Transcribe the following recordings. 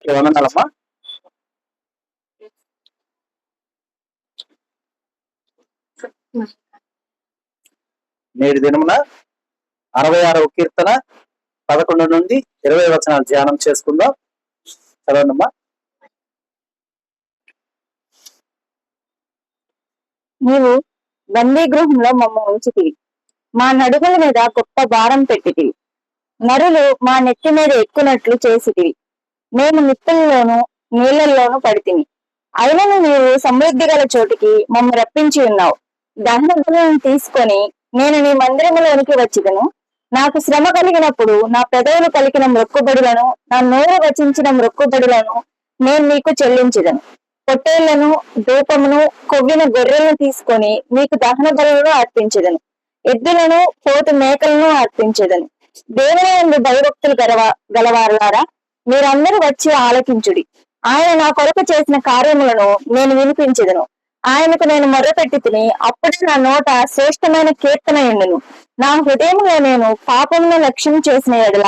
వందనాలమ్మా. నేటి దినమున 66వ కీర్తన 11 నుండి 20 వచనాలు ధ్యానం చేసుకుందాం. చదవండమ్మా. నీవు బందీ గృహంలో మమ్మ ఉంచితివి, మా నడుముల మీద గొప్ప భారం పెట్టితివి. నరులు మా నెత్తి మీద ఎక్కునట్లు చేసితివి. మేము నిప్పుల్లోనూ నీళ్లలోనూ పడితిమి. అయినను నీవు సమృద్ధి గల చోటికి మమ్మ రప్పించి ఉన్నావు. దహన బలులను తీసుకొని నేను నీ మందిరములోనికి వచ్చిదను. నాకు శ్రమ కలిగినప్పుడు నా పెదవులు పలికిన మ్రొక్కుబడులను, నా నోరు రచించిన మ్రొక్కుబడులను నేను నీకు చెల్లించదను. పొట్టేళ్లను, ధూపమును, కొవ్విన గొర్రెలను తీసుకొని నీకు దహన బలులను అర్పించదను. ఎద్దులను, పోతు మేకలను అర్పించదను. దేవుని యందు భయభక్తులు గలవారులారా, మీరందరూ వచ్చి ఆలకించుడి. ఆయన నా కొరకు చేసిన కార్యములను నేను వినిపించదను. ఆయనకు నేను మొర్రపెట్టి తిని, అప్పుడే నా నోట శ్రేష్టమైన కీర్తన ఎండును. నా హృదయంలో నేను పాపమును లక్ష్యం చేసిన ఎడల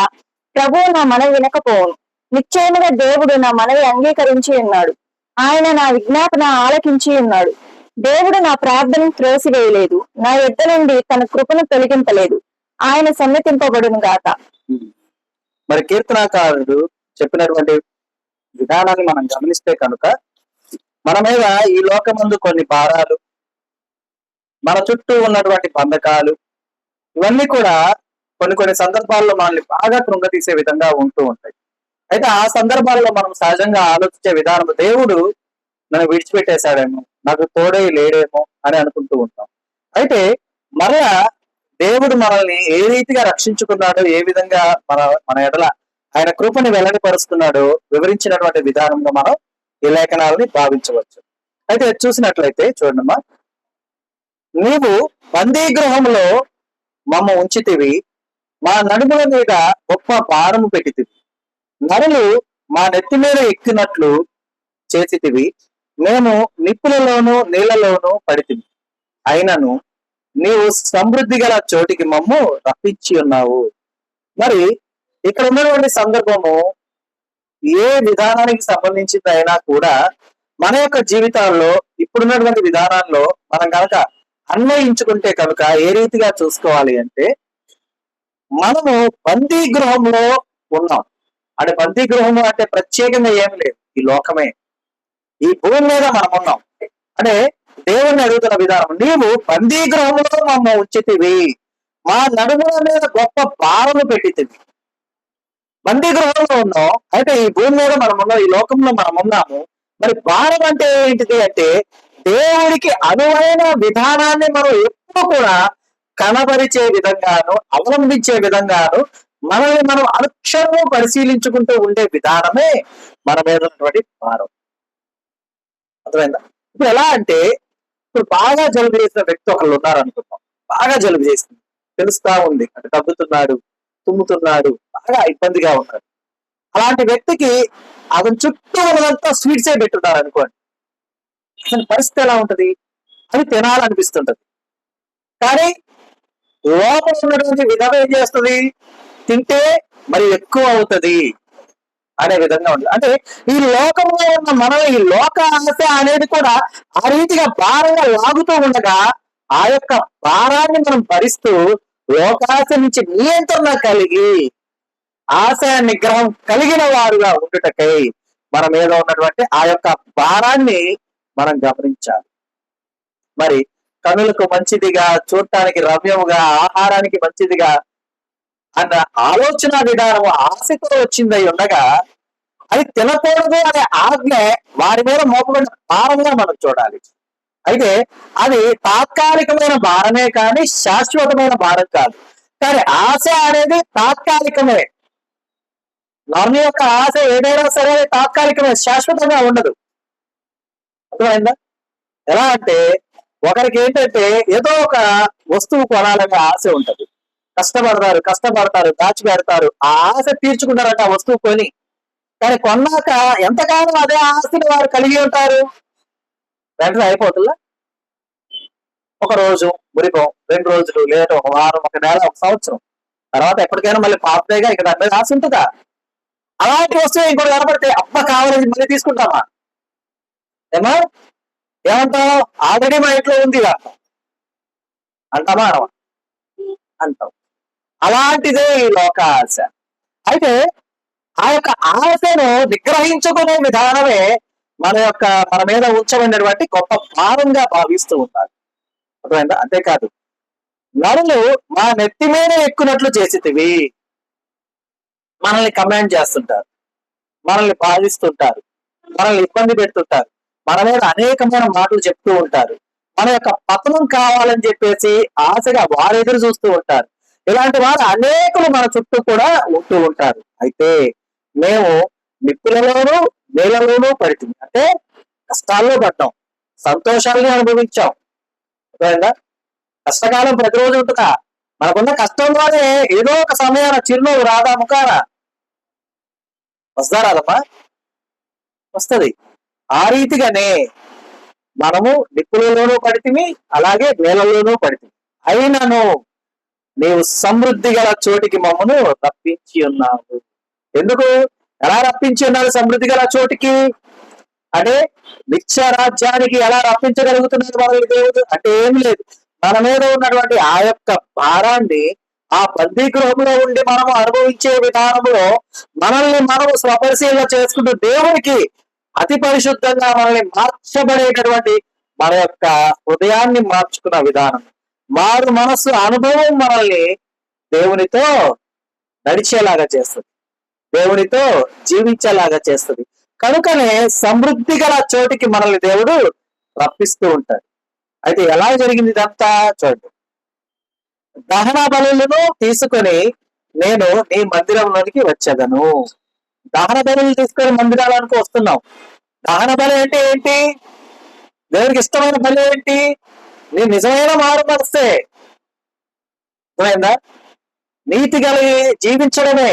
ప్రభువు నా మనవి వినకపోవును. నిశ్చయముగా దేవుడు నా మనవి అంగీకరించి ఉన్నాడు. ఆయన నా విజ్ఞాపన ఆలకించి ఉన్నాడు. దేవుడు నా ప్రార్థనను త్రోసివేయలేదు, నా యొద్ద నుండి తన కృపను తొలగింపలేదు. ఆయన సన్నతింపబడును గాక. మరి కీర్తనాకారుడు చెప్పినటువంటి విధానాన్ని మనం గమనిస్తే కనుక మన మీద ఈ లోకమందు కొన్ని భారాలు, మన చుట్టూ ఉన్నటువంటి బంధకాలు, ఇవన్నీ కూడా కొన్ని కొన్ని సందర్భాల్లో మనల్ని బాగా కృంగతీసే విధంగా ఉంటూ ఉంటాయి. అయితే ఆ సందర్భాల్లో మనం సహజంగా ఆలోచించే విధానం, దేవుడు నన్ను విడిచిపెట్టేశాడేమో, నాకు తోడై లేడేమో అని అనుకుంటూ ఉంటాం. అయితే మరలా దేవుడు మనల్ని ఏ రీతిగా రక్షించుకున్నాడో, ఏ విధంగా మన ఎడల ఆయన కృపని వెల్లడిపరుస్తున్నాడో వివరించినటువంటి విధానంగా మనం ఈ లేఖనాలని భావించవచ్చు. అయితే చూసినట్లయితే చూడమ్మా, నీవు బందీ గృహంలో మమ్మ ఉంచితివి, మా నడుముల మీద గొప్ప భారము పెట్టితివి. నరులు మా నెత్తి మీద ఎక్కినట్లు చేసితివి. మేము నిప్పులలోనూ నీళ్లలోనూ పడితివి. అయినను నీవు సమృద్ధి గల చోటికి మమ్ము రప్పించి ఉన్నావు. మరి ఇక్కడ ఉన్నటువంటి సందర్భము ఏ విధానానికి సంబంధించింది అయినా కూడా మన యొక్క జీవితాల్లో ఇప్పుడున్నటువంటి విధానాల్లో మనం కనుక అన్వయించుకుంటే కనుక ఏ రీతిగా చూసుకోవాలి అంటే, మనము బందీ గృహంలో ఉన్నాం. అంటే బందీ గృహము అంటే ప్రత్యేకంగా ఏమి లేదు, ఈ లోకమే, ఈ భూమి మీద మనం ఉన్నాం. అంటే దేవుణ్ణి అడుగుతున్న విధానం, నీవు బందీ గృహంలో మమ్మ ఉంచితివి, మా నడుముల మీద గొప్ప భారము పెట్టితివి. బందీ గృహంలో ఉన్నాం. అయితే ఈ భూమి మీద మనం ఉన్నాం, ఈ లోకంలో మనం ఉన్నాము. మరి భారం అంటే ఏంటిది అంటే, దేవుడికి అనువైన విధానాన్ని మనం ఎప్పుడు కూడా కనబరిచే విధంగాను, అవలంబించే విధంగాను మనల్ని మనం అనుక్షణము పరిశీలించుకుంటూ ఉండే విధానమే మన మీద ఉన్నటువంటి భారం. అర్థమైందా? ఇప్పుడు ఎలా అంటే, ఇప్పుడు బాగా జలుబు చేసిన వ్యక్తి ఒకళ్ళు ఉన్నారు అనుకుంటాం. బాగా జలుబు చేసింది, తెలుస్తా ఉంది, అంటే తగ్గుతున్నాడు, తుమ్ముతున్నాడు, బాగా ఇబ్బందిగా ఉన్నాడు. అలాంటి వ్యక్తికి అతని చుట్టూ ఉన్నదంతా స్వీట్సే పెట్టున్నారు అనుకోండి, అసలు పరిస్థితి ఎలా ఉంటది? అది తినాలనిపిస్తుంటది. కానీ లోపల ఉన్నటువంటి విధం ఏం చేస్తుంది? తింటే మరి ఎక్కువ అవుతుంది అనే విధంగా ఉంటుంది. అంటే ఈ లోకంలో ఉన్న మనం ఈ లోక ఆశ అనేది కూడా ఆ రీతిగా భారంగా లాగుతూ ఉండగా, ఆ యొక్క భారాన్ని మనం భరిస్తూ లోకాశ నుంచి నియంత్రణ కలిగి ఆశ నిగ్రహం కలిగిన వారుగా ఉండుటకై మన మీద ఉన్నటువంటి ఆ యొక్క భారాన్ని మనం గమనించాలి. మరి కనులకు మంచిదిగా, చూడటానికి రమ్యముగా, ఆహారానికి మంచిదిగా అన్న ఆలోచన విధానం ఆశతో వచ్చిందై ఉండగా, అది తినకూడదు అనే ఆజ్ఞ వారి మీద మోపబడిన భారంగా మనం చూడాలి. అయితే అది తాత్కాలికమైన భారమే కానీ శాశ్వతమైన భారం కాదు. కానీ ఆశ అనేది తాత్కాలికమే. నరుని యొక్క ఆశ ఏదైనా సరే తాత్కాలికమే, శాశ్వతంగా ఉండదు. అర్థమైందా? ఎలా అంటే, ఒకరికి ఏంటంటే ఏదో ఒక వస్తువు కొనాలనే ఆశ ఉంటది, కష్టపడతారు, దాచి పెడతారు, ఆ ఆశ తీర్చుకుంటారట ఆ వస్తువు కొని. కానీ కొన్నాక ఎంతకాలం అదే ఆస్తిని వారు కలిగి ఉంటారు? వెంటనే అయిపోతుందా? ఒక రోజు మురిపం, 2 రోజులు, లేదా ఒక వారం, ఒక నెల, ఒక సంవత్సరం తర్వాత ఎప్పటికైనా మళ్ళీ పాపదేగా ఇక దాని మీద ఆశ ఉంటుందా? అలాంటి వస్తువు ఇంకోటి కనబడితే అబ్బ కావాలని మళ్ళీ తీసుకుంటామా? ఏమా ఏమంటాం? ఆల్రెడీ మా ఇంట్లో ఉంది అంటామా అనమా? అంటాం. అలాంటిదే ఈ లోక ఆశ. అయితే ఆ యొక్క ఆశను నిగ్రహించుకునే విధానమే మన మీద ఉంచబడినటువంటి గొప్ప భారంగా భావిస్తూ ఉంటారు. అర్థమైందా? అంతేకాదు, నరులు మా నెత్తి మీద ఎక్కునట్లు చేసితివి. మనల్ని కమాండ్ చేస్తుంటారు, మనల్ని బాధిస్తుంటారు, మనల్ని ఇబ్బంది పెడుతుంటారు, మన మీద అనేకమైన మాటలు చెప్తూ ఉంటారు, మన యొక్క పతనం కావాలని చెప్పేసి ఆశగా వారు ఎదురు చూస్తూ ఉంటారు. ఇలాంటి వారు అనేకులు మన చుట్టూ కూడా ఉంటూ ఉంటారు. అయితే మేము నిప్పులలోనూ నీళ్ళలోనూ పడుతుంది, అంటే కష్టాల్లో పడ్డాం, సంతోషాలని అనుభవించాం. అర్థమైందా? కష్టకాలం ప్రతిరోజు ఉంటుందా? మనకున్న కష్టంలోనే ఏదో ఒక సమయాన చిరునవ్వు రాదా ముఖాన? వస్తా రాదమ్మా? వస్తుంది. ఆ రీతిగానే మనము నిప్పులలోనూ పడితిమి, అలాగే నేలలోనూ పడితిమి. అయినను నీవు సమృద్ధి గల చోటికి మమ్మను రప్పించి ఉన్నావు. ఎందుకు? ఎలా రప్పించి ఉన్నారు సమృద్ధి గల చోటికి? అంటే నిత్య రాజ్యానికి ఎలా రప్పించగలుగుతున్నారు మనల్ని దేవుడు? అంటే ఏం లేదు, మన మీద ఉన్నటువంటి ఆ యొక్క భారాన్ని ఆ బందీ గృహంలో ఉండి మనము అనుభవించే విధానంలో మనల్ని మనము స్వపరిశీలన చేసుకుంటూ దేవునికి అతి పరిశుద్ధంగా మనల్ని మార్చబడేటటువంటి మన యొక్క హృదయాన్ని మార్చుకున్న విధానం, మారు మనస్సు అనుభవం మనల్ని దేవునితో నడిచేలాగా చేస్తుంది, దేవునితో జీవించేలాగా చేస్తుంది. కనుకనే సమృద్ధి గల చోటికి మనల్ని దేవుడు రప్పిస్తూ ఉంటాడు. అయితే ఎలా జరిగింది ఇదంతా చూడండి. దహన బలులను తీసుకొని నేను నీ మందిరంలోనికి వచ్చేదను. దహన బలులు తీసుకొని మందిరాలకు వస్తున్నాం. దహన బలి అంటే ఏంటి? దేవుడికి ఇష్టమైన బలి ఏంటి? నీ నిజమైన మారు మనస్తే, అర్థమైందా? నీతి కలిగి జీవించడమే,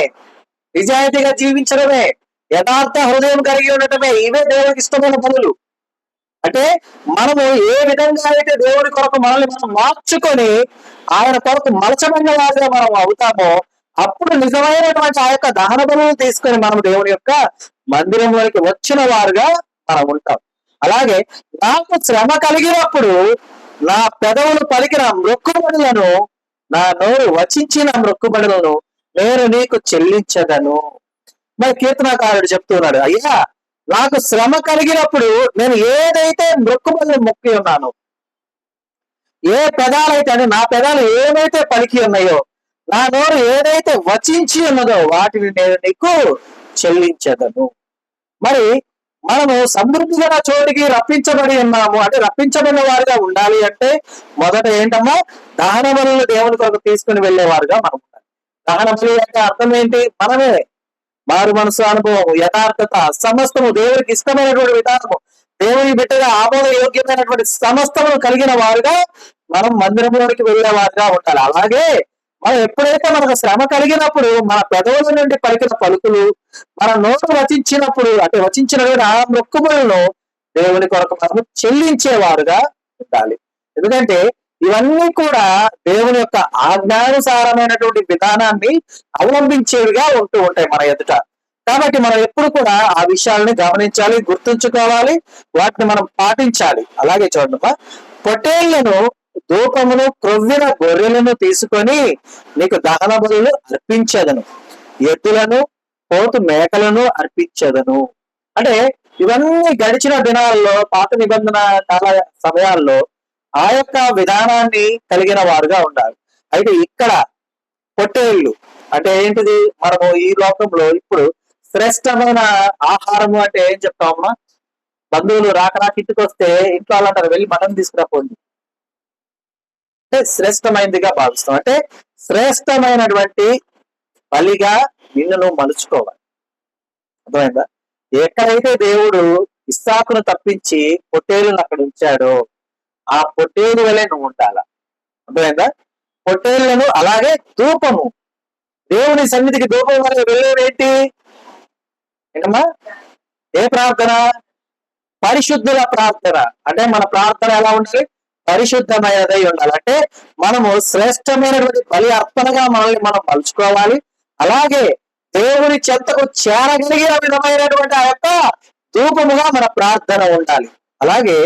నిజాయితీగా జీవించడమే, యథార్థ హృదయం కలిగి ఉండటమే, ఇవే దేవుడికి ఇష్టమైన బలులు. అంటే మనము ఏ విధంగా అయితే దేవుడి కొరకు మనల్ని మనం మార్చుకొని ఆయన కొరకు మలచబడిన వారిగా మనం అవుతామో అప్పుడు నిజమైనటువంటి ఆ యొక్క దహన బలులు తీసుకొని మనం దేవుని యొక్క మందిరంలోకి వచ్చిన వారుగా మనం ఉంటాం. అలాగే నాకు శ్రమ కలిగినప్పుడు నా పెదవులు పలికిన మొక్కుబడులను, నా నోరు వచించిన మొక్కుబడులను నేను నీకు చెల్లించదను. మరి కీర్తనకారుడు చెప్తున్నాడు, అయ్యా నాకు శ్రమ కలిగినప్పుడు నేను ఏదైతే మొక్కుబడులు మొక్కి ఉన్నానో, ఏ పెదాలైతే అంటే నా పెదాలు ఏవైతే పలికి ఉన్నాయో, నా నోరు ఏదైతే వచించి ఉన్నదో వాటిని నేను నీకు చెల్లించదను. మరి మనము సమృద్ధిగా చోటికి రప్పించబడి ఉన్నాము అంటే రప్పించబడిన వారుగా ఉండాలి అంటే మొదట ఏంటమ్మా? దహన బలులు దేవుని కొరకు తీసుకుని వెళ్ళేవారుగా మనం ఉండాలి. దహన బలి అంటే అర్థం ఏంటి? మనమే మారు మనసు అనుభవం, యథార్థత, సమస్తము దేవుడికి ఇష్టమైనటువంటి విధానము, దేవుని బిడ్డగా ఆమోద యోగ్యమైనటువంటి సమస్తము కలిగిన వారుగా మనం మందిరంలోనికి వెళ్ళే వారుగా ఉండాలి. అలాగే మనం ఎప్పుడైతే మనకు శ్రమ కలిగినప్పుడు మన పెదవుల నుండి పలికిన పలుకులు, మన నోటు వచించినప్పుడు అంటే వచించిన ఆ మొక్కుబడులను దేవుని కొరకు మనము చెల్లించేవారుగా ఉండాలి. ఎందుకంటే ఇవన్నీ కూడా దేవుని యొక్క ఆజ్ఞానుసారమైనటువంటి విధానాన్ని అవలంబించేవిగా ఉంటూ ఉంటాయి మన ఎదుట. కాబట్టి మనం ఎప్పుడు కూడా ఆ విషయాలని గమనించాలి, గుర్తుంచుకోవాలి, వాటిని మనం పాటించాలి. అలాగే చూడమ్మా, పొట్టేళ్లను, ధూపమును, క్రొవ్విన గొర్రెలను తీసుకొని నీకు దహన బలులు అర్పించదను, ఎద్దులను, పోతు మేకలను అర్పించదను. అంటే ఇవన్నీ గడిచిన దినాల్లో, పాత నిబంధన కాల సమయాల్లో ఆ యొక్క విధానాన్ని కలిగిన వారుగా ఉండాలి. అయితే ఇక్కడ పొట్టేళ్ళు అంటే ఏంటిది? మనము ఈ లోకంలో ఇప్పుడు శ్రేష్టమైన ఆహారము అంటే ఏం చెప్తామమ్మా? బంధువులు రాక ఇంటికి వస్తే ఇంట్లో వాళ్ళంటారు, వెళ్ళి మటన్ తీసుకురాపోండి అంటే శ్రేష్టమైనదిగా భావిస్తాం. అంటే శ్రేష్టమైనటువంటి బలిగా నిన్ను నువ్వు మలుచుకోవాలి. అర్థమైందా? ఎక్కడైతే దేవుడు ఇస్సాకును తప్పించి పొట్టేళ్ళను అక్కడ ఉంచాడో ఆ పొట్టేలు వలె నువ్వు ఉండాలా. అర్థమైందా? పొట్టేళ్లను, అలాగే ధూపము, దేవుని సన్నిధికి ధూపం వల్ల వెళ్ళేదేంటి ఏంటమ్మా? ఏ ప్రార్థన? పరిశుద్ధుల ప్రార్థన. అంటే మన ప్రార్థన ఎలా ఉండాలి? పరిశుద్ధమైనదై ఉండాలి. అంటే మనము శ్రేష్టమైనటువంటి బలి అర్పణగా మనల్ని మనం మలుచుకోవాలి. అలాగే దేవుని చెంతకు చేరగలిగిన విధమైనటువంటి ఆ యొక్క ధూపముగా మన ప్రార్థన ఉండాలి. అలాగే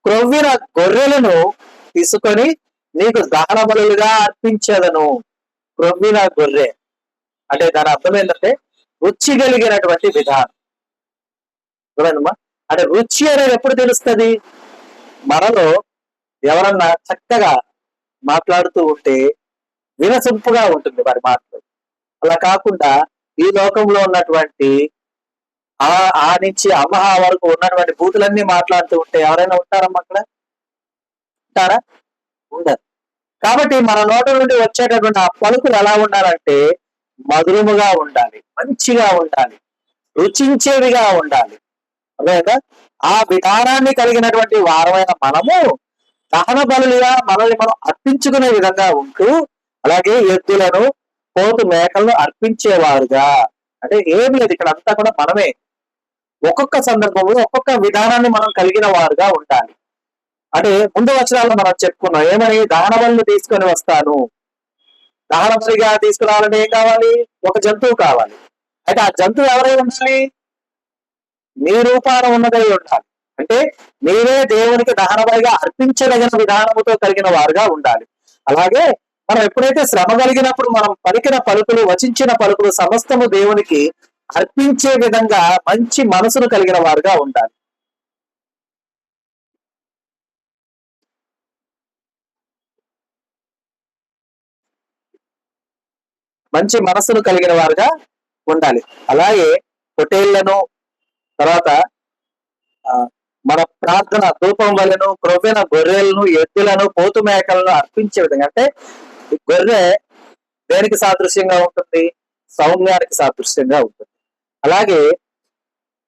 క్రొవ్విన గొర్రెలను తీసుకొని నీకు దహన బలులుగా అర్పించదను. క్రొవ్విన గొర్రె అంటే దాని అర్థం ఏంటంటే రుచి కలిగినటువంటి విధానం. చూడండమ్మా, అంటే రుచి అనేది ఎప్పుడు తెలుస్తుంది? మనలో ఎవరన్నా చక్కగా మాట్లాడుతూ ఉంటే వినసొంపుగా ఉంటుంది వారి మాటలు. అలా కాకుండా ఈ లోకంలో ఉన్నటువంటి ఆ నుంచి అమ్మహా వరకు ఉన్నటువంటి బూతులన్నీ మాట్లాడుతూ ఉంటే ఎవరైనా ఉంటారమ్మా అక్కడ? ఉంటారా? ఉండరు. కాబట్టి మన నోట నుండి వచ్చేటటువంటి ఆ పలుకులు ఎలా ఉండాలంటే మధురముగా ఉండాలి, మంచిగా ఉండాలి, రుచించేవిగా ఉండాలి. అదేదా ఆ విధానాన్ని కలిగినటువంటి వారమైన మనము దహన బలులుగా మనల్ని మనం అర్పించుకునే విధంగా ఉంటూ, అలాగే ఎద్దులను పోతు మేకలను అర్పించేవారుగా. అంటే ఏం లేదు, ఇక్కడ అంతా కూడా మనమే ఒక్కొక్క సందర్భంలో ఒక్కొక్క విధానాన్ని మనం కలిగిన వారుగా ఉండాలి. అంటే ముందు వచనాల్లో మనం చెప్పుకున్నాం ఏమని, దహన బలులు తీసుకొని వస్తాను. దహన బలిగా తీసుకురావాలంటే ఏం కావాలి? ఒక జంతువు కావాలి. అయితే ఆ జంతువు ఎవరై ఉండాలి? మీ రూపాన ఉన్నదై ఉండాలి. అంటే మీరే దేవునికి దహన బలిగా అర్పించదగిన విధానముతో కలిగిన వారుగా ఉండాలి. అలాగే మనం ఎప్పుడైతే శ్రమ కలిగినప్పుడు మనం పలికిన పలుకులు, వచించిన పలుకులు సమస్తము దేవునికి అర్పించే విధంగా మంచి మనసును కలిగిన వారుగా ఉండాలి. మంచి మనసును కలిగిన వారుగా ఉండాలి. అలాగే పొట్టేళ్లను, తర్వాత మన ప్రార్థన ధూపం వలెను, క్రొవ్విన గొర్రెలను, ఎద్దులను, పోతు మేకలను అర్పించే విధంగా. అంటే గొర్రె దేనికి సాదృశ్యంగా ఉంటుంది? సౌమ్యానికి సాదృశ్యంగా ఉంటుంది. అలాగే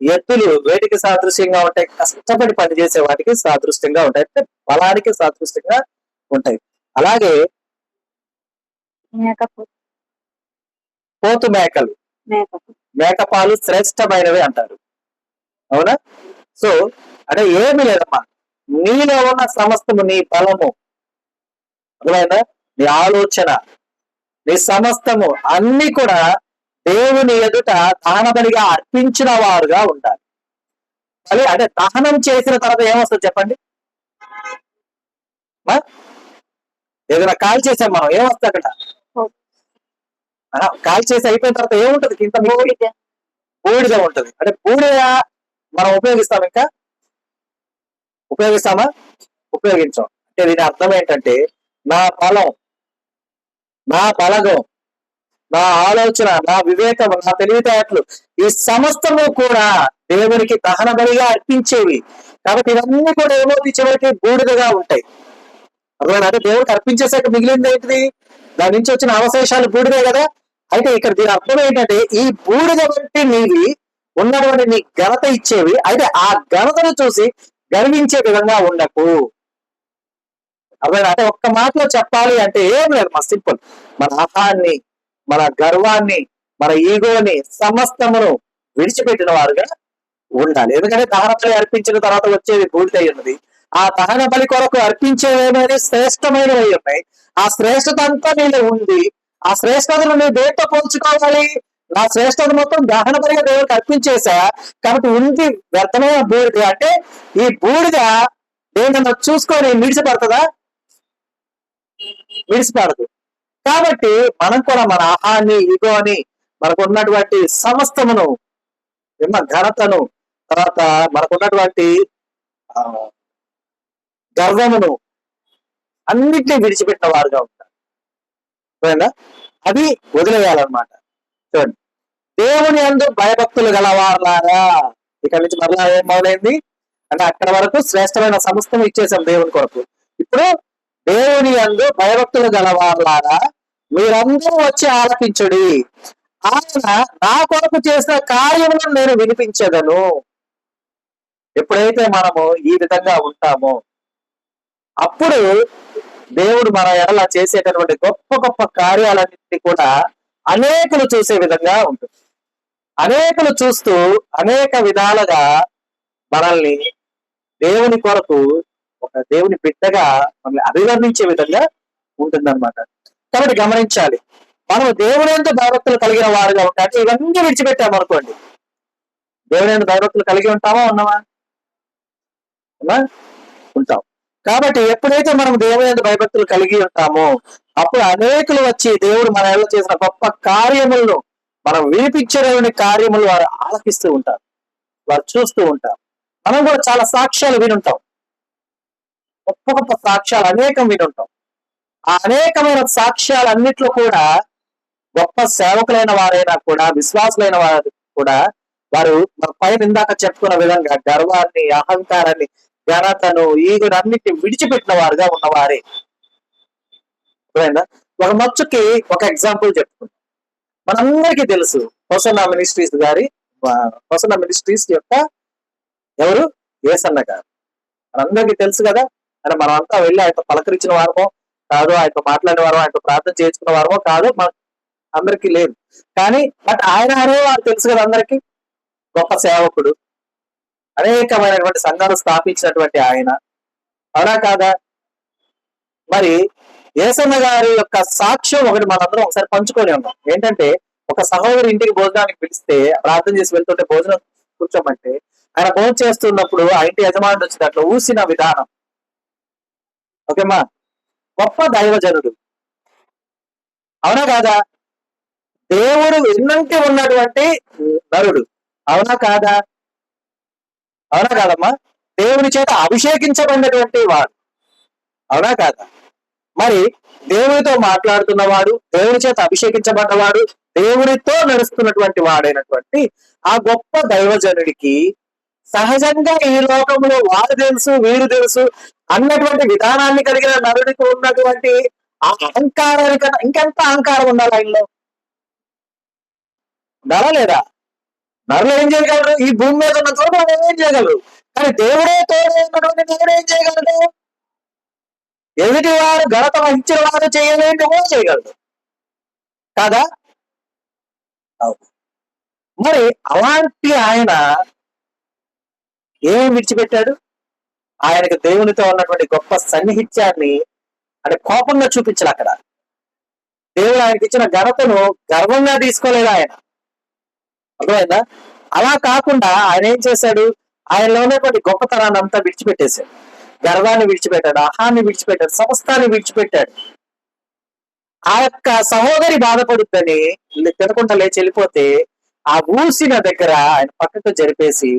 ఎద్దులు వేటికి సాదృశ్యంగా ఉంటాయి? కష్టపడి పనిచేసే వాటికి సాదృశ్యంగా ఉంటాయి, అంటే బలానికి సాదృశ్యంగా ఉంటాయి. అలాగే పోతు మేకలు, మేకపాలు శ్రేష్టమైనవి అంటారు. అవునా? సో అంటే ఏమి లేదమ్మా, నీలో ఉన్న సమస్తము, నీ బలము, అర్థమైందా, నీ ఆలోచన, నీ సమస్తము అన్ని కూడా దేవుని ఎదుట దహనబలిగా అర్పించిన వారుగా ఉండాలి. అది అంటే దహనం చేసిన తర్వాత ఏమొస్తుంది చెప్పండి? ఏదైనా కాల్ చేసాం మనం, ఏమొస్తుంది అక్కడ? కాల్ చేసి అయిపోయిన తర్వాత ఏముంటది? కింద బూడిద ఉంటది. అంటే బూడిద మనం ఉపయోగిస్తాం, ఇంకా ఉపయోగిస్తామా? ఉపయోగించాం. అంటే దీని అర్థం ఏంటంటే నా బలం, నా బలగం, నా ఆలోచన, నా వివేకం, నా తెలివితేటలు, ఈ సమస్తము కూడా దేవునికి దహన బలిగా అర్పించేవి. కాబట్టి ఇవన్నీ కూడా ఏమవుతాయి? చివరికి బూడిదగా ఉంటాయి. అంటే దేవుడికి అర్పించేసాక మిగిలింది ఏంటిది? దాని నుంచి వచ్చిన అవశేషాలు బూడిదే కదా. అయితే ఇక్కడ దీని అర్థం ఏంటంటే ఈ బూడిద వంటి నీవి ఉన్నటువంటి నీ ఘనత ఇచ్చేవి. అయితే ఆ ఘనతను చూసి గర్వించే విధంగా ఉండకు. అంటే ఒక్క మాటలో చెప్పాలి అంటే ఏం లేదు, మా సింపుల్. మన అహాన్ని, మన గర్వాన్ని, మన ఈగోని సమస్తమును విడిచిపెట్టిన వారుగా ఉండాలి. ఎందుకంటే దహన బలి అర్పించిన తర్వాత వచ్చేది బూడిదై ఉన్నది. ఆ దహన బలి కొరకు అర్పించేవేమైనా శ్రేష్టమైనవి ఉన్నాయి. ఆ శ్రేష్టత అంతా నీలో ఉంది. ఆ శ్రేష్టతను నువ్వు దేంతో పోల్చుకోవాలి? నా శ్రేష్టత మొత్తం దహన బలిగా దేవుడికి అర్పించేసా, కాబట్టి ఉంది వ్యర్థమైన బూడిద. అంటే ఈ బూడిద దేనికన్నా చూసుకొని విడిచిపడుతుందా? విడిచిపడదు. కాబట్టి మనం కూడా మన ఆహాన్ని, ఇగోని, మనకు ఉన్నటువంటి సమస్తమును, ఘనతను, తర్వాత మనకున్నటువంటి గర్వమును అన్నిటినీ విడిచిపెట్టిన వారుగా ఉంటారు. అది వదిలేయాలన్నమాట. చూడండి, దేవుని యందు భయభక్తులు గలవారులారా. ఇక్కడ నుంచి మరలా ఏం మొదలైంది అంటే అక్కడ వరకు శ్రేష్టమైన సమస్తం ఇచ్చేసాం దేవుని కొరకు. ఇప్పుడు దేవుని యందు భయభక్తులు గలవారులారా మీరందరూ వచ్చి ఆలకించుడి. ఆయన నా కొరకు చేసిన కార్యములను నేను వినిపించదను. ఎప్పుడైతే మనము ఈ విధంగా ఉంటామో అప్పుడు దేవుడు మన ఎడల చేసేటటువంటి గొప్ప గొప్ప కార్యాలన్నింటినీ కూడా అనేకులు చూసే విధంగా ఉంటుంది. అనేకులు చూస్తూ అనేక విధాలుగా మనల్ని దేవుని కొరకు ఒక దేవుని బిడ్డగా మనల్ని అభివర్ణించే విధంగా ఉంటుందన్నమాట. కాబట్టి గమనించాలి, మనం దేవుని యందు భయభక్తులు కలిగిన వారుగా ఉంటే ఇవన్నీ విడిచిపెట్టాము అనుకోండి, దేవుని యందు భయభక్తులు కలిగి ఉంటామా ఉన్నామా? ఉంటాం. కాబట్టి ఎప్పుడైతే మనం దేవుని యందు భయభక్తులు కలిగి ఉంటామో అప్పుడు అనేకులు వచ్చి దేవుడు మన ఏళ్ళ చేసిన గొప్ప కార్యములను మనం వినిపించలేని కార్యములు వారు ఆలకిస్తూ ఉంటారు, వారు చూస్తూ ఉంటారు. మనం కూడా చాలా సాక్ష్యాలు వినుంటాం, గొప్ప గొప్ప సాక్ష్యాలు అనేకం వినుంటాం. ఆ అనేకమైన సాక్ష్యాలన్నిట్లో కూడా గొప్ప సేవకులైన వారైనా కూడా, విశ్వాసులైన వారు కూడా, వారు మన పైన ఇందాక చెప్పుకున్న విధంగా గర్వాన్ని, అహంకారాన్ని, ఘనతను, ఈగురన్నిటిని విడిచిపెట్టిన వారుగా ఉన్నవారే. ఒక మచ్చుకి ఒక ఎగ్జాంపుల్ చెప్పుకుంటాం. మనందరికీ తెలుసు హోసన్నా మినిస్ట్రీస్ గారి, హోసన్నా మినిస్ట్రీస్ యొక్క ఎవరు? యేసన్న గారు. మనందరికీ తెలుసు కదా. అంటే మనం అంతా వెళ్ళి ఆయనతో పలకరించిన వారమో కాదు, ఆయనతో మాట్లాడిన వారమో, ఆయనతో ప్రార్థన చేసుకున్న వారమో కాదు, మన అందరికీ లేదు. కానీ బట్ ఆయన అనేవారు తెలుసు కదా అందరికీ. గొప్ప సేవకుడు, అనేకమైనటువంటి సంఘాలు స్థాపించినటువంటి ఆయన, అవునా కాదా? మరి యేసన్న గారి యొక్క సాక్ష్యం ఒకటి మనందరం ఒకసారి పంచుకొని ఉన్నాం. ఏంటంటే, ఒక సహోదరు ఇంటికి భోజనానికి పిలిస్తే ప్రార్థన చేసి వెళ్తుంటే భోజనం కూర్చోమంటే ఆయన భోజనం చేస్తున్నప్పుడు ఆ ఇంటి యజమానుడు వచ్చి దాంట్లో ఊసిన విధానం. ఓకేమ్మా, గొప్ప దైవజనుడు, అవునా కాదా? దేవుడు ఎన్నంటి ఉన్నటువంటి నరుడు, అవునా కాదా? అవునా కాదమ్మా? దేవుని చేత అభిషేకించబడినటువంటి వాడు, అవునా కాదా? మరి దేవునితో మాట్లాడుతున్నవాడు, దేవుని చేత అభిషేకించబడ్డవాడు, దేవునితో నడుస్తున్నటువంటి వాడైనటువంటి ఆ గొప్ప దైవజనుడికి సహజంగా ఈ లోకంలో వారు తెలుసు, వీరు తెలుసు అన్నటువంటి విధానాన్ని కలిగిన నరుడికి ఉన్నటువంటి ఆ అహంకారానికన్నా ఇంకెంత అహంకారం ఉండాలి ఆయనలో? ఉండాలా లేదా? నరులు ఏం చేయగలరు? ఈ భూమి మీద ఉన్న చోట వాళ్ళు ఏం చేయగలరు? కానీ దేవుడే తోడైనటువంటి దేవుడు ఏం చేయగలడు? ఎదుటి వారు ఘనత వహించిన వారు చేయలేని కూడా చేయగలడు కాదా? మరి అలాంటి ఆయన ఏమి విడిచిపెట్టాడు? ఆయనకు దేవునితో ఉన్నటువంటి గొప్ప సన్నిహిత్యాన్ని అంటే కోపంగా చూపించాలి. అక్కడ దేవుడు ఆయనకి ఇచ్చిన ఘనతను గర్వంగా తీసుకోలేదు ఆయన, అర్థమైందా? అలా కాకుండా ఆయన ఏం చేశాడు? ఆయనలో ఉన్నటువంటి గొప్పతనాన్ని అంతా విడిచిపెట్టేశాడు. గర్వాన్ని విడిచిపెట్టాడు, అహాన్ని విడిచిపెట్టాడు, సమస్తాన్ని విడిచిపెట్టాడు. ఆ యొక్క సహోదరి బాధపడుద్దని తినకుండా లేచి వెళ్ళిపోతే ఆ ఊసిన దగ్గర ఆయన పక్కకు జరిపేసి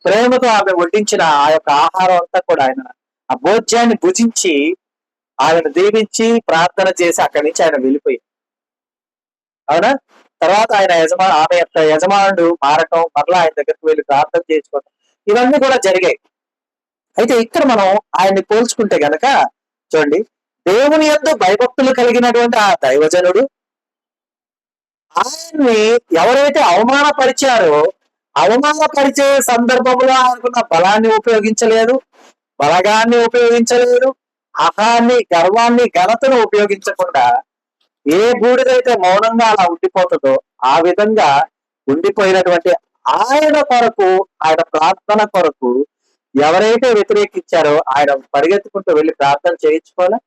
ప్రేమతో ఆమె వడ్డించిన ఆ యొక్క ఆహారం అంతా కూడా ఆయన ఆ భోజ్యాన్ని భుజించి ఆయన దీవించి ప్రార్థన చేసి అక్కడి నుంచి ఆయన వెళ్ళిపోయి, అవునా? తర్వాత ఆయన ఆమె యొక్క యజమానుడు మారటం, మరలా ఆయన దగ్గరికి వెళ్ళి ప్రార్థన చేసుకోవటం, ఇవన్నీ కూడా జరిగాయి. అయితే ఇక్కడ మనం ఆయన్ని పోల్చుకుంటే గనక చూడండి, దేవుని యందు భయభక్తులు కలిగినటువంటి ఆ దైవజనుడు ఆయన్ని ఎవరైతే అవమానపరిచారో అవమానపరిచే సందర్భంలో ఆయనకున్న బలాన్ని ఉపయోగించలేదు, బలగాన్ని ఉపయోగించలేదు, అహాన్ని, గర్వాన్ని, ఘనతను ఉపయోగించకుండా ఏ బూడిదైతే మౌనంగా అలా ఉండిపోతుందో ఆ విధంగా ఉండిపోయినటువంటి ఆయన కొరకు, ఆయన ప్రార్థన కొరకు ఎవరైతే వ్యతిరేకించారో ఆయన పరిగెత్తుకుంటూ వెళ్ళి ప్రార్థన చేయించుకోవాలా?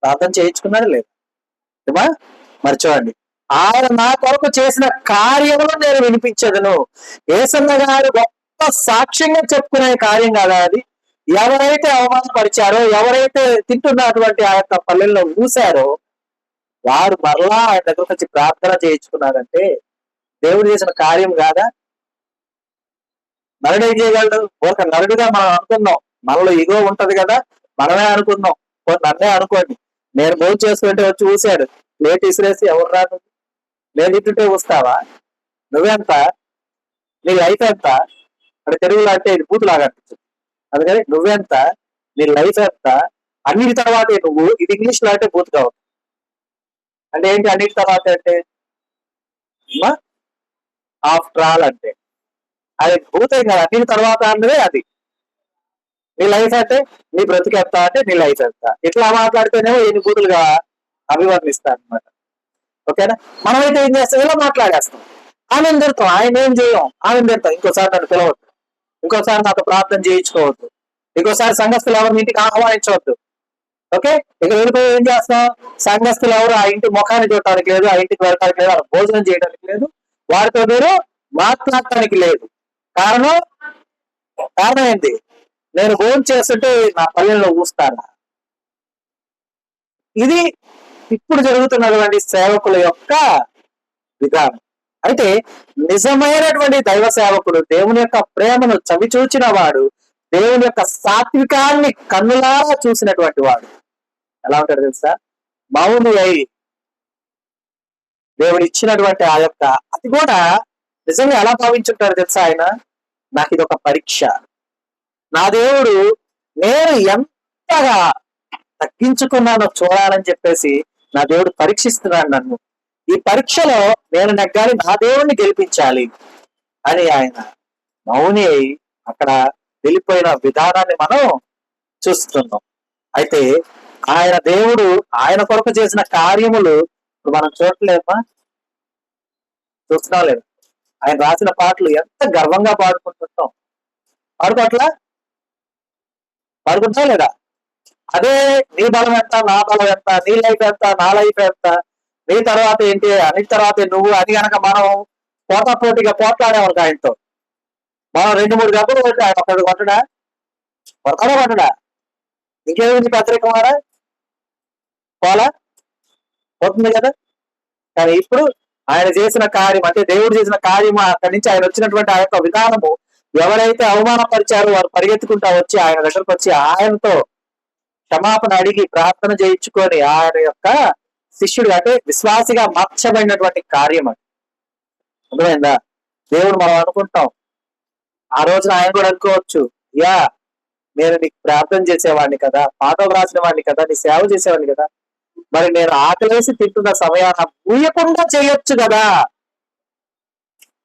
ప్రార్థన చేయించుకున్నారా లేదు? మరి చూడండి, ఆయన నా కొరకు చేసిన కార్యములు నేను వినిపించదును. యేసన్న గారు గొప్ప సాక్ష్యంగా చెప్పుకునే కార్యం కదా అది. ఎవరైతే అవమానపరిచారో, ఎవరైతే తింటున్నటువంటి ఆ యొక్క పల్లెల్లో మూసారో వారు మరలా ఆయన దగ్గరకు వచ్చి ప్రార్థన చేయించుకున్నారంటే దేవుడు చేసిన కార్యం కాదా? నరుడు ఏం చేయగలడు? ఒక నరుడుగా మనం అనుకున్నాం, మనలో ఇగో ఉంటది కదా, మనమే అనుకున్నాం. నన్నే అనుకోండి, నేను భోజనం చేసుకుంటే వచ్చి ఊసాడు, ప్లేట్ ఇసిరేసి ఎవరు రాదు, నేను ఇటుంటే వస్తావా? నువ్వెంత? నీ లైఫ్ ఎంత? అంటే తెలుగులో అంటే ఇది బూతులాగా అనిపించింది. అందుకని నువ్వెంత, నీ లైఫ్ ఎంత, అన్నిటి తర్వాతే నువ్వు, ఇది ఇంగ్లీష్ లో అంటే బూత్ కావచ్చు. అంటే ఏంటి అన్నిటి తర్వాత అంటే? ఆఫ్టర్ ఆల్ అంటే అది భూతం కదా, అన్నిటి తర్వాత అన్నదే అది. నీ లైఫ్ అంటే, నీ బ్రతికెంత అంటే నీ లైఫ్ ఎంత. ఇట్లా మాట్లాడితేనేమో ఎన్ని బూతులుగా అభివర్ణిస్తా అనమాట. ఓకేనా? మనమైతే ఏం చేస్తాం? ఇలా మాట్లాడేస్తాం, ఆమెను తిడతాం, ఆయన ఏం చేయం, ఆమెను తిడతాం. ఇంకోసారి నన్ను పిలవద్దు, ఇంకోసారి నాతో ప్రార్థన చేయించుకోవద్దు, ఇంకోసారి సంఘస్థులు ఎవరిని ఇంటికి ఆహ్వానించవద్దు, ఓకే, ఇక వెళ్ళిపోయి ఏం చేస్తాం? సంఘస్థులు ఎవరు ఆ ఇంటి ముఖాన్ని చూడటానికి లేదు, ఆ ఇంటికి వెళ్ళటానికి లేదు, అక్కడ భోజనం చేయడానికి లేదు, వారితో మీరు మాట్లాడటానికి లేదు. కారణం కారణం ఏంటి? నేను భోజనం చేస్తుంటే నా పల్లెల్లో ఊస్తాను. ఇది ఇప్పుడు జరుగుతున్నటువంటి సేవకుల యొక్క విధానం. అయితే నిజమైనటువంటి దైవ సేవకుడు దేవుని యొక్క ప్రేమను చవిచూచిన వాడు, దేవుని యొక్క సాత్వికాన్ని కన్నులారా చూసినటువంటి వాడు ఎలా ఉంటాడు తెలుసా? మౌని అయి దేవుడు ఇచ్చినటువంటి ఆ యొక్క అది కూడా నిజంగా ఎలా భావించుంటాడు తెలుసా? ఆయన, నాకు ఇది ఒక పరీక్ష. నా దేవుడు నేను ఎంతగా తగ్గించుకున్నానో చూడాలని చెప్పేసి నా దేవుడు పరీక్షిస్తున్నాడు నన్ను. ఈ పరీక్షలో నేను నెగ్గాలి, నా దేవుడిని గెలిపించాలి అని ఆయన మౌని అయి అక్కడ వెళ్ళిపోయిన విధానాన్ని మనం చూస్తున్నాం. అయితే ఆయన దేవుడు ఆయన కొరకు చేసిన కార్యములు ఇప్పుడు మనం చూడలేమా? చూస్తున్నాం లేదు? ఆయన రాసిన పాటలు ఎంత గర్వంగా పాడుకుంటుంటాం. పాడుకోవట్లా? పాడుకుంటా లేదా? అదే నీ బలం ఎంత, నా బలం ఎంత, నీ లైఫ్ ఎంత, నా లైఫ్ ఎంత, నీ తర్వాత ఏంటి, అన్ని తర్వాత నువ్వు అని కనుక మనం పోటాపోటీగా పోట్లాడేవాళ్ళకి ఆయనతో మనం 2-3 గంటలు కొట్టి ఆయన ఒక్కడు కొట్టడా? కొట్టడా? ఇంకేమి పత్రికమారా పోలా పోతుంది కదా. కానీ ఇప్పుడు ఆయన చేసిన కార్యం, అంటే దేవుడు చేసిన కార్యం, అక్కడి నుంచి ఆయన వచ్చినటువంటి ఆ యొక్క విధానము, ఎవరైతే అవమానపరిచారో వారు పరిగెత్తుకుంటా వచ్చి ఆయన దగ్గరకు వచ్చి ఆయనతో క్షమాపణ అడిగి ప్రార్థన చేయించుకొని ఆయన యొక్క శిష్యుడు, అంటే విశ్వాసిగా మార్చబడినటువంటి కార్యం అది. అర్థమైందా? దేవుడు మనం అనుకుంటాం, ఆ రోజున ఆయన కూడా అనుకోవచ్చు, యా నేను నీకు ప్రార్థన చేసేవాడిని కదా, పాటలు రాసిన వాడిని కదా, నీ సేవ చేసేవాడిని కదా, మరి నేను ఆకలేసి తింటున్న సమయాన్ని పూయకుండా చేయొచ్చు కదా.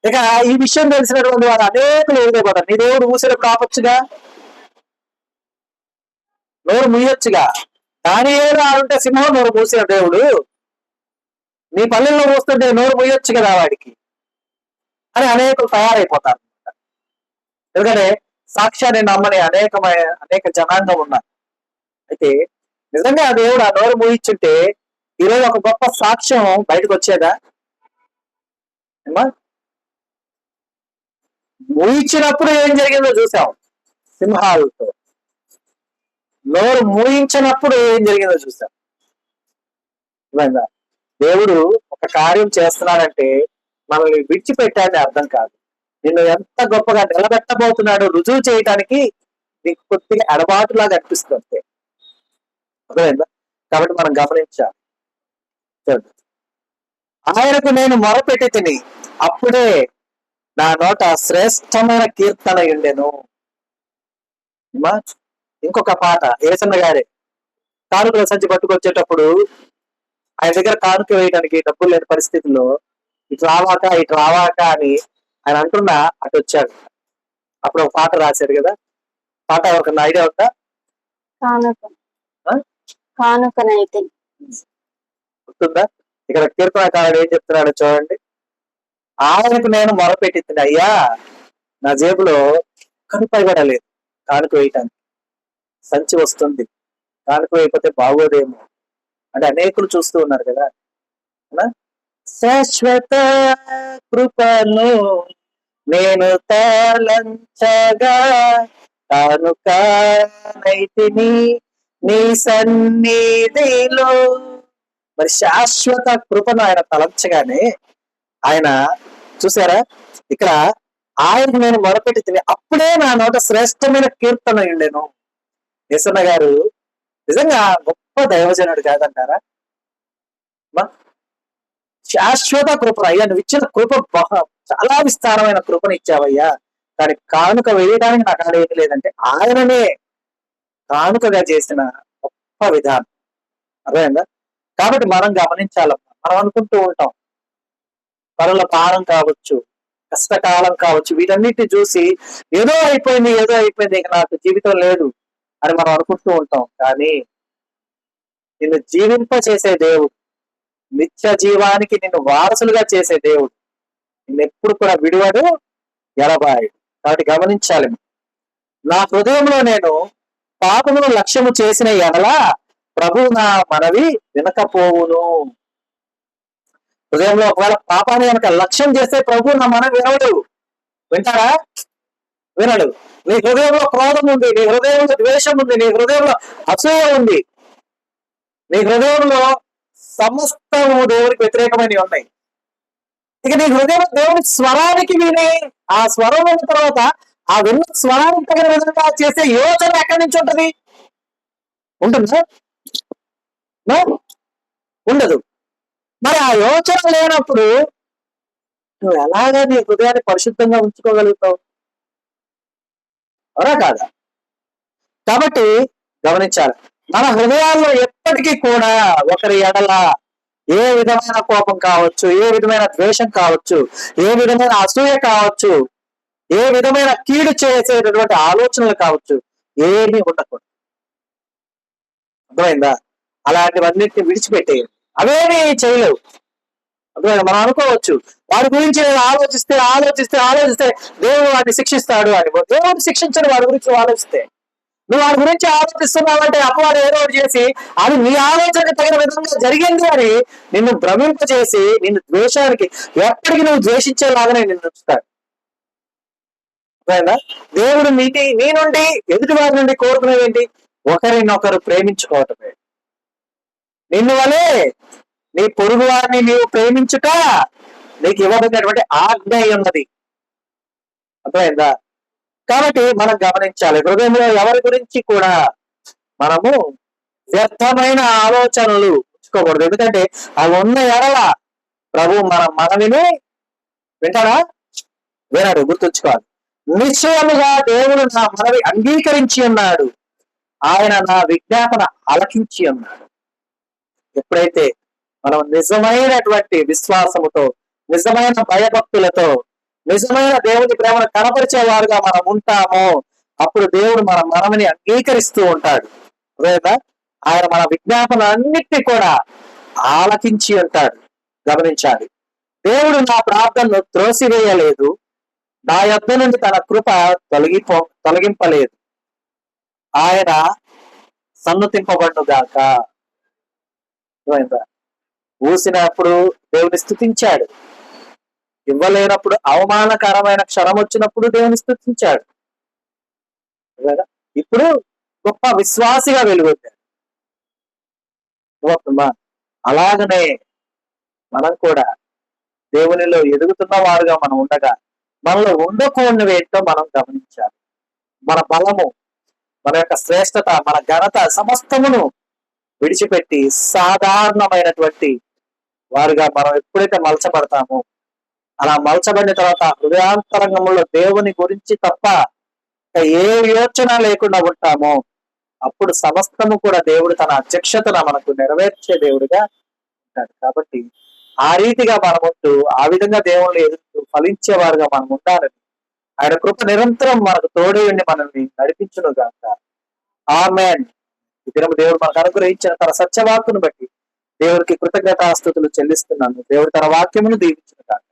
ఇక ఈ విషయం తెలిసినటువంటి వారు అనేకులు ఎదురైపోతారు. నీ దేవుడు ఊసినప్పుడు ఆపొచ్చుగా, నోరు మూయొచ్చుగా. దానియేలు ఆడుంటే సింహం నోరు మూసిన దేవుడు నీ పల్లెల్లో మూస్తుంటే నోరు మూయొచ్చు కదా వాడికి అని అనేకులు తయారైపోతారు. ఎందుకంటే సాక్ష్యాన్ని నమ్మని అనేక జనాంగం ఉన్నారు. అయితే నిజంగా ఆ దేవుడు ఆ నోరు మూయించుంటే ఈరోజు ఒక గొప్ప సాక్ష్యం బయటకు వచ్చేదా? మూయించినప్పుడు ఏం జరిగిందో చూసాం సింహాలతో, నోరు మూయించినప్పుడు ఏం జరిగిందో చూసాం. దేవుడు ఒక కార్యం చేస్తున్నాడంటే మనల్ని విడిచిపెట్టాడని అర్థం కాదు. నిన్ను ఎంత గొప్పగా నిలబెట్టబోతున్నాడో రుజువు చేయటానికి నీకు కొద్దిగా ఎడబాటులాగా అనిపిస్తుంది. అర్థమైందా? కాబట్టి మనం గమనించాలి. ఆయనకు నేను మొరపెట్టి తిని అప్పుడే నా నోట శ్రేష్టమైన కీర్తన ఉండెను. ఇంకొక పాట ఏసన్న గారే కానుకల సంచి పట్టుకొచ్చేటప్పుడు ఆయన దగ్గర కానుక వేయడానికి డబ్బులు లేని పరిస్థితుల్లో ఇటు రావాక అని ఆయన అంటున్నా అటు వచ్చాడు. అప్పుడు ఒక పాట రాశారు కదా, పాట ఎవరికన్నా ఐడియా ఉందా? గుర్తుందా? ఇక్కడ కీర్తనకారుడు ఏం చెప్తున్నాడో చూడండి. ఆయనకు నేను మొరపెట్టింది, అయ్యా నా జేబులో రూపాయి కూడా లేదు కానుక వేయటానికి, సంచి వస్తుంది, కానుక వేయకపోతే బాగోదేమో అంటే అనేకులు చూస్తూ ఉన్నారు కదా. శాశ్వత కృపను నేను తలంచగా కానుకనైతిని నీ సన్నిధిలో. మరి శాశ్వత కృపను ఆయన తలంచగానే ఆయన చూసారా, ఇక్కడ ఆయనకు నేను మొరపెట్టి తిని అప్పుడే నా నోట శ్రేష్టమైన కీర్తన ఉండేను. యేసన్న గారు నిజంగా గొప్ప దైవజనుడు కాదంటారా? శాశ్వత కృపను, అయ్యా నువ్వు ఇచ్చిన కృప చాలా విస్తారమైన కృపను ఇచ్చావయ్యా, కానీ కానుక వేయడానికి నాకు అక్కడ ఏమి లేదంటే ఆయననే కానుకగా చేసిన గొప్ప విధానం. అర్థమైందా? కాబట్టి మనం గమనించాలమ్మా. మనం అనుకుంటూ ఉంటాం పనుల భారం కావచ్చు, కష్టకాలం కావచ్చు, వీటన్నిటిని చూసి ఏదో అయిపోయింది ఇక నాకు జీవితం లేదు అని మనం అనుకుంటూ ఉంటాం. కానీ నిన్ను జీవింప చేసే దేవుడు, నిత్య జీవానికి నిన్ను వారసులుగా చేసే దేవుడు నిన్ను ఎప్పుడు కూడా విడివాడు, ఎడబాయుడు. కాబట్టి గమనించాలి, నా హృదయంలో నేను పాపమును లక్ష్యము చేసిన ఎడల ప్రభు నా మనవి వినకపోవును. హృదయంలో ఒకవేళ పాపాన్ని కనుక లక్ష్యం చేస్తే ప్రభు నా మనవి వినడు. వింటారా? వినడు. నీ హృదయంలో క్రోధం ఉంది, నీ హృదయంలో ద్వేషం ఉంది, నీ హృదయంలో అసూయ ఉంది, నీ హృదయంలో సమస్తము దేవుడికి వ్యతిరేకమైనవి ఉన్నాయి. ఇక నీ హృదయంలో దేవుడి స్వరానికి విని ఆ స్వరం విన్న తర్వాత ఆ విన్న స్వరానికి తగిన విధంగా చేసే యోచన ఎక్కడి నుంచి ఉంటది? ఉంటుందా? No? ఉండదు. మరి ఆ యోచన లేనప్పుడు నువ్వు ఎలాగా నీ హృదయాన్ని పరిశుద్ధంగా ఉంచుకోగలుగుతావు? అవునా కాదా? కాబట్టి గమనించాలి, మన హృదయాల్లో ఎప్పటికీ కూడా ఒకరి ఎడల ఏ విధమైన కోపం కావచ్చు, ఏ విధమైన ద్వేషం కావచ్చు, ఏ విధమైన అసూయ కావచ్చు, ఏ విధమైన కీడు చేసేటటువంటి ఆలోచనలు కావచ్చు, ఏమీ ఉండకూడదు. అర్థమైందా? అలాంటివన్నిటిని విడిచిపెట్టేయండి. అవేమీ చేయలేవు. అర్థమైందా? మనం అనుకోవచ్చు వాడి గురించి నేను ఆలోచిస్తే ఆలోచిస్తే ఆలోచిస్తే దేవుడు వాడిని శిక్షిస్తాడు అని. దేవుడు శిక్షించడు వాడి గురించి ఆలోచిస్తే. నువ్వు వాడి గురించి ఆలోచిస్తున్నావంటే అపవాడు ఏదో ఒకటి చేసి అది నీ ఆలోచనకు తగిన విధంగా జరిగింది అని నిన్ను భ్రమింపజేసి నిన్ను ద్వేషానికి ఎప్పటికీ నువ్వు ద్వేషించేలాగానే నిన్ను ఉంచుతాడు. అర్థమైందా? దేవుడు నీ నుండి ఎదుటి వారి నుండి కోరుకునేది ఏంటి? ఒకరినొకరు ప్రేమించుకోవటమే. నిన్ను వలే నీ పొరుగు వారిని నీవు ప్రేమించుట నీకు ఇవ్వబడినటువంటి ఆజ్ఞ ఉన్నది. అర్థమైందా? కాబట్టి మనం గమనించాలి, హృదయంలో ఎవరి గురించి కూడా మనము వ్యర్థమైన ఆలోచనలు ఉంచుకోకూడదు. ఎందుకంటే అవి ఉన్న ఎడల ప్రభు మన మనవిని వింటాడా? వినడు. గుర్తుంచుకోవాలి. నిశ్చయముగా దేవుడు నా మనవి అంగీకరించి ఉన్నాడు, ఆయన నా విజ్ఞాపన ఆలకించి ఉన్నాడు. ఎప్పుడైతే మనం నిజమైనటువంటి విశ్వాసముతో, నిజమైన భయభక్తులతో, నిజమైన దేవుని ప్రేమను కనపరిచేవారుగా మనం ఉంటామో అప్పుడు దేవుడు మన మనవిని అంగీకరిస్తూ ఉంటాడు. లేదా ఆయన మన విజ్ఞాపన అన్నిటినీ కూడా ఆలకించి ఉంటాడు. గమనించాలి, దేవుడు నా ప్రార్థనను త్రోసివేయలేదు, నా యొద్ద నుండి తన కృప తొలగింపలేదు. ఆయన సన్నతింపబడుగాక. ఊసినప్పుడు దేవుని స్తుతించాడు, ఇవ్వలేనప్పుడు అవమానకరమైన క్షణం వచ్చినప్పుడు దేవుని స్తుతించాడు. ఇప్పుడు గొప్ప విశ్వాసిగా వెలుగొచ్చాడు. అలాగనే మనం కూడా దేవునిలో ఎదుగుతున్న వారుగా మనం ఉండగా మనలో ఉండకూడనివి ఏంటో మనం గమనించాలి. మన బలము, మన యొక్క శ్రేష్టత, మన ఘనత సమస్తమును విడిచిపెట్టి సాధారణమైనటువంటి వారుగా మనం ఎప్పుడైతే మలచబడతామో, అలా మలచబడిన తర్వాత హృదయాంతరంగంలో దేవుని గురించి తప్ప ఏ యోచన లేకుండా ఉంటామో అప్పుడు సమస్తము కూడా దేవుడు తన అధ్యక్షతను మనకు నెరవేర్చే దేవుడిగా ఉంటాడు. కాబట్టి ఆ రీతిగా మనముంటూ ఆ విధంగా దేవుణ్ణి ఎదుర్కొంటూ ఫలించేవారుగా మనం ఉండాలని ఆయన కృప నిరంతరం మనకు తోడే ఉండి మనల్ని నడిపించును గాక. ఆమేన్. ఈ దినం దేవుడు మనకు అనుగ్రహించిన తన సత్యవాక్కును బట్టి దేవుడికి కృతజ్ఞతాస్తుతులు చెల్లిస్తున్నాను. దేవుడు తన వాక్యమును దీవించును గాక.